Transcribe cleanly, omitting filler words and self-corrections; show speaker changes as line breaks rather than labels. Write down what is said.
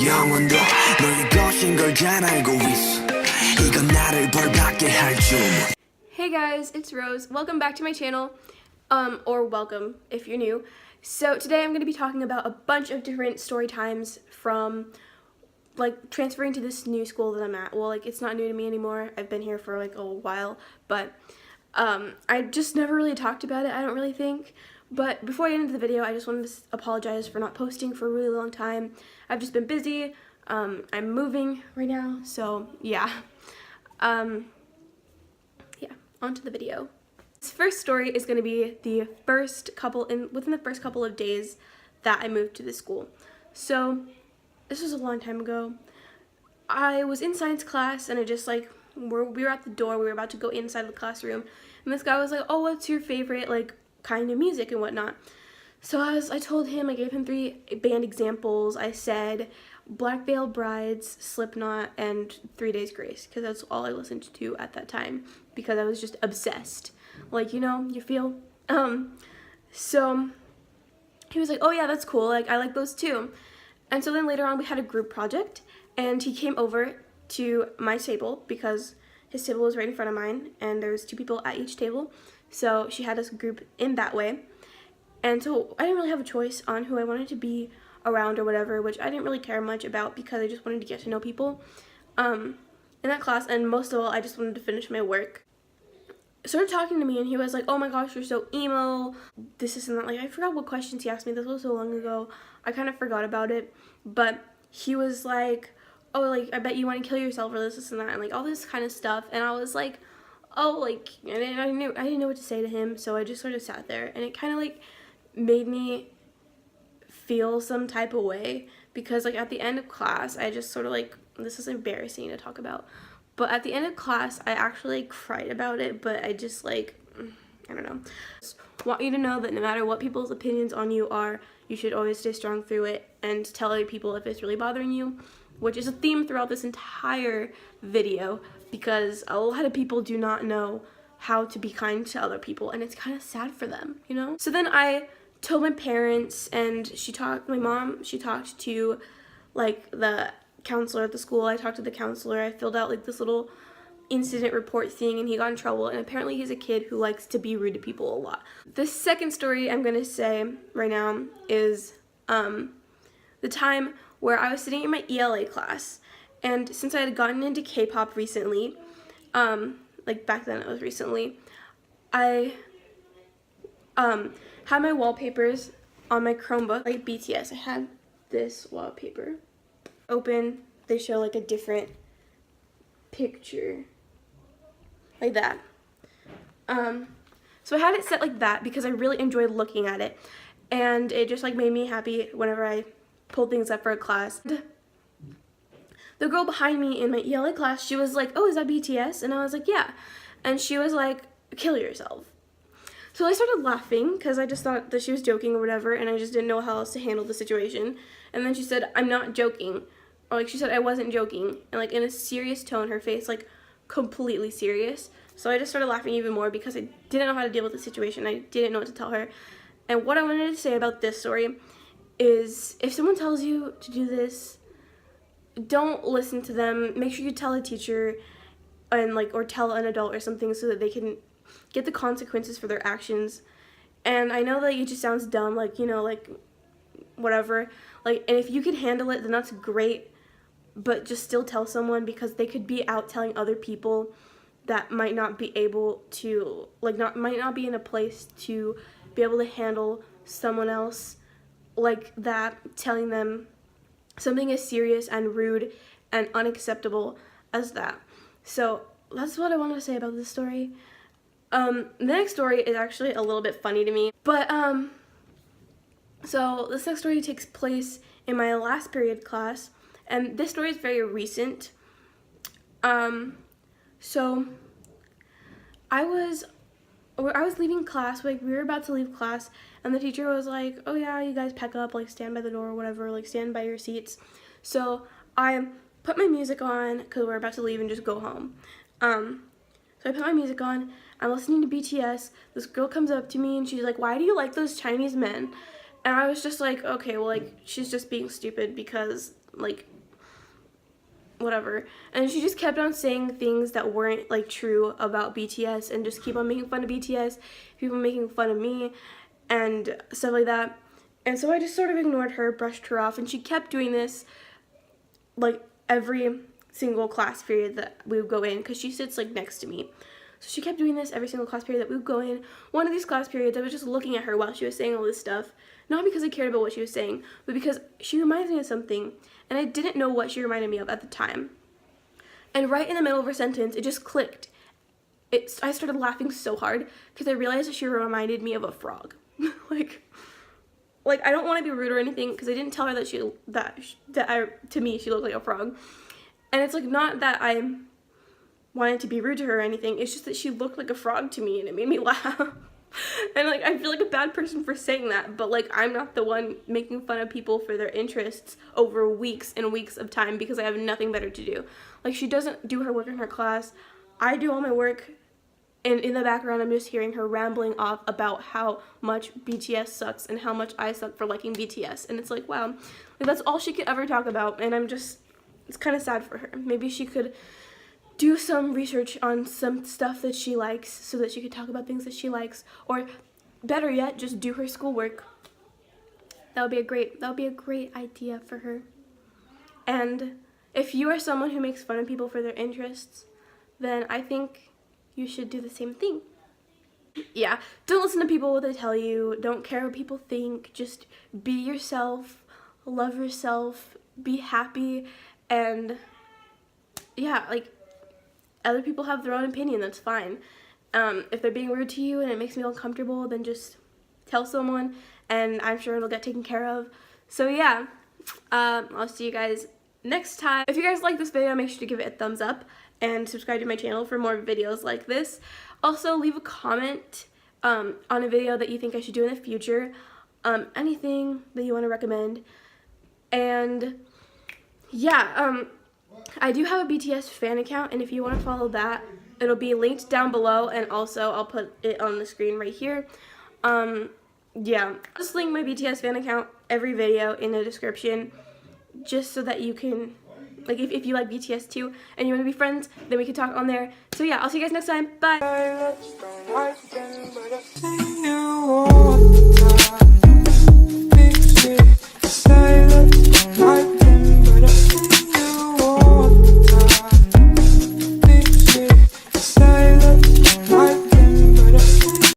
영혼도 너의 것인 걸 잘 알고 있어. 이건 나를 벌받게 할 줄.
Hey guys, it's Rose. Welcome back to my channel, or welcome if you're new. So today I'm going to be talking about a bunch of different story times from like transferring to this new school that I'm at. Well, like it's not new to me anymore. I've been here for like a while, but I just never really talked about it, I don't really think. But before I get into the video, I just wanted to apologize for not posting for a really long time. I've just been busy. I'm moving right now, so yeah. Yeah, on to the video. This first story is going to be the first couple within the first couple of days that I moved to this school. So this was a long time ago. I was in science class and I just like we were at the door. We were about to go inside the classroom, and this guy was like, "Oh, what's your favorite like kind of music and whatnot?" So I told him, I gave him 3 band examples. I said Black Veil Brides, Slipknot, and 3 Days Grace, because that's all I listened to at that time, because I was just obsessed. Like, you know, you feel? So he was like, "Oh yeah, that's cool, like I like those too." And so then later on we had a group project, and he came over to my table, because his table was right in front of mine, and there was 2 people at each table. So she had us group in that way. And so I didn't really have a choice on who I wanted to be around or whatever, which I didn't really care much about because I just wanted to get to know people in that class, and most of all I just wanted to finish my work. Started talking to me, and he was like, "Oh my gosh, you're so emo, this and that." Like, I forgot what questions he asked me. This was so long ago, I kind of forgot about it. But he was like, "Oh, like I bet you want to kill yourself or this and that," and like all this kind of stuff. And I was like, "Oh," like I didn't know what to say to him, so I just sort of sat there, and it kind of like made me feel some type of way, because like at the end of class I just sort of like, this is embarrassing to talk about, but at the end of class I actually cried about it. But I just like, I don't know, just want you to know that no matter what people's opinions on you are, you should always stay strong through it and tell other people if it's really bothering you, which is a theme throughout this entire video, because a lot of people do not know how to be kind to other people, and it's kind of sad for them, you know? So then I told my parents, and my mom talked to like the counselor at the school. I talked to the counselor. I filled out like this little incident report thing, and he got in trouble, and apparently he's a kid who likes to be rude to people a lot. The second story I'm gonna say right now is the time where I was sitting in my ELA class, and since I had gotten into K-pop recently, like back then it was recently, I had my wallpapers on my Chromebook, like BTS. I had this wallpaper open. They show like a different picture, like that. So I had it set like that because I really enjoyed looking at it, and it just like made me happy whenever I pulled things up for a class. The girl behind me in my ELA class, she was like, "Oh, is that BTS?" And I was like, "Yeah." And she was like, "Kill yourself." So I started laughing because I just thought that she was joking or whatever, and I just didn't know how else to handle the situation. And then she said, "I'm not joking." Or like she said I wasn't joking, and like in a serious tone, her face like completely serious. So I just started laughing even more because I didn't know how to deal with the situation. I didn't know what to tell her. And what I wanted to say about this story is, if someone tells you to do this, don't listen to them. Make sure you tell a teacher, and like, or tell an adult or something, so that they can get the consequences for their actions. And I know that it just sounds dumb, like, you know, like whatever, like, and if you can handle it, then that's great, but just still tell someone, because they could be out telling other people that might not be able to, like, might not be in a place to be able to handle someone else like that, telling them something as serious and rude and unacceptable as that. So that's what I wanted to say about this story. The next story is actually a little bit funny to me, but so this next story takes place in my last period class, and this story is very recent. So I was leaving class, like we were about to leave class, and the teacher was like, "Oh yeah, you guys pack up, like stand by the door or whatever, like stand by your seats." So I put my music on because we're about to leave and just go home. So I put my music on, I'm listening to BTS, this girl comes up to me and she's like, "Why do you like those Chinese men?" And I was just like, okay, well, like, she's just being stupid because, like, whatever. And she just kept on saying things that weren't like true about BTS and just keep on making fun of BTS, people making fun of me and stuff like that. And so I just sort of ignored her, brushed her off, and she kept doing this like every single class period that we would go in, because she sits like next to me. So she kept doing this every single class period that we would go in. One of these class periods, I was just looking at her while she was saying all this stuff, not because I cared about what she was saying, but because she reminds me of something, and I didn't know what she reminded me of at the time. And right in the middle of her sentence, it just clicked. I started laughing so hard because I realized that she reminded me of a frog. like I don't want to be rude or anything, because I didn't tell her that to me she looked like a frog. And it's like not that I wanted to be rude to her or anything, it's just that she looked like a frog to me and it made me laugh. And like I feel like a bad person for saying that, but like I'm not the one making fun of people for their interests over weeks and weeks of time because I have nothing better to do. Like she doesn't do her work in her class, I do all my work, and in the background I'm just hearing her rambling off about how much BTS sucks and how much I suck for liking BTS. And it's like, wow, like that's all she could ever talk about, and it's kind of sad for her. Maybe she could do some research on some stuff that she likes so that she could talk about things that she likes, or better yet, just do her schoolwork. That would be a great idea for her. And if you are someone who makes fun of people for their interests, then I think you should do the same thing. Yeah, don't listen to people what they tell you, don't care what people think, just be yourself, love yourself, be happy, and yeah, like, other people have their own opinion, that's fine. If they're being rude to you and it makes me uncomfortable, then just tell someone and I'm sure it'll get taken care of. So yeah, I'll see you guys next time. If you guys like this video, make sure to give it a thumbs up and subscribe to my channel for more videos like this. Also, leave a comment on a video that you think I should do in the future, anything that you want to recommend. And yeah, I do have a BTS fan account, and if you want to follow that, it'll be linked down below, and also I'll put it on the screen right here. Yeah, I'll just link my BTS fan account every video in the description, just so that you can, like, if you like BTS too and you want to be friends, then we can talk on there. So yeah, I'll see you guys next time. Bye.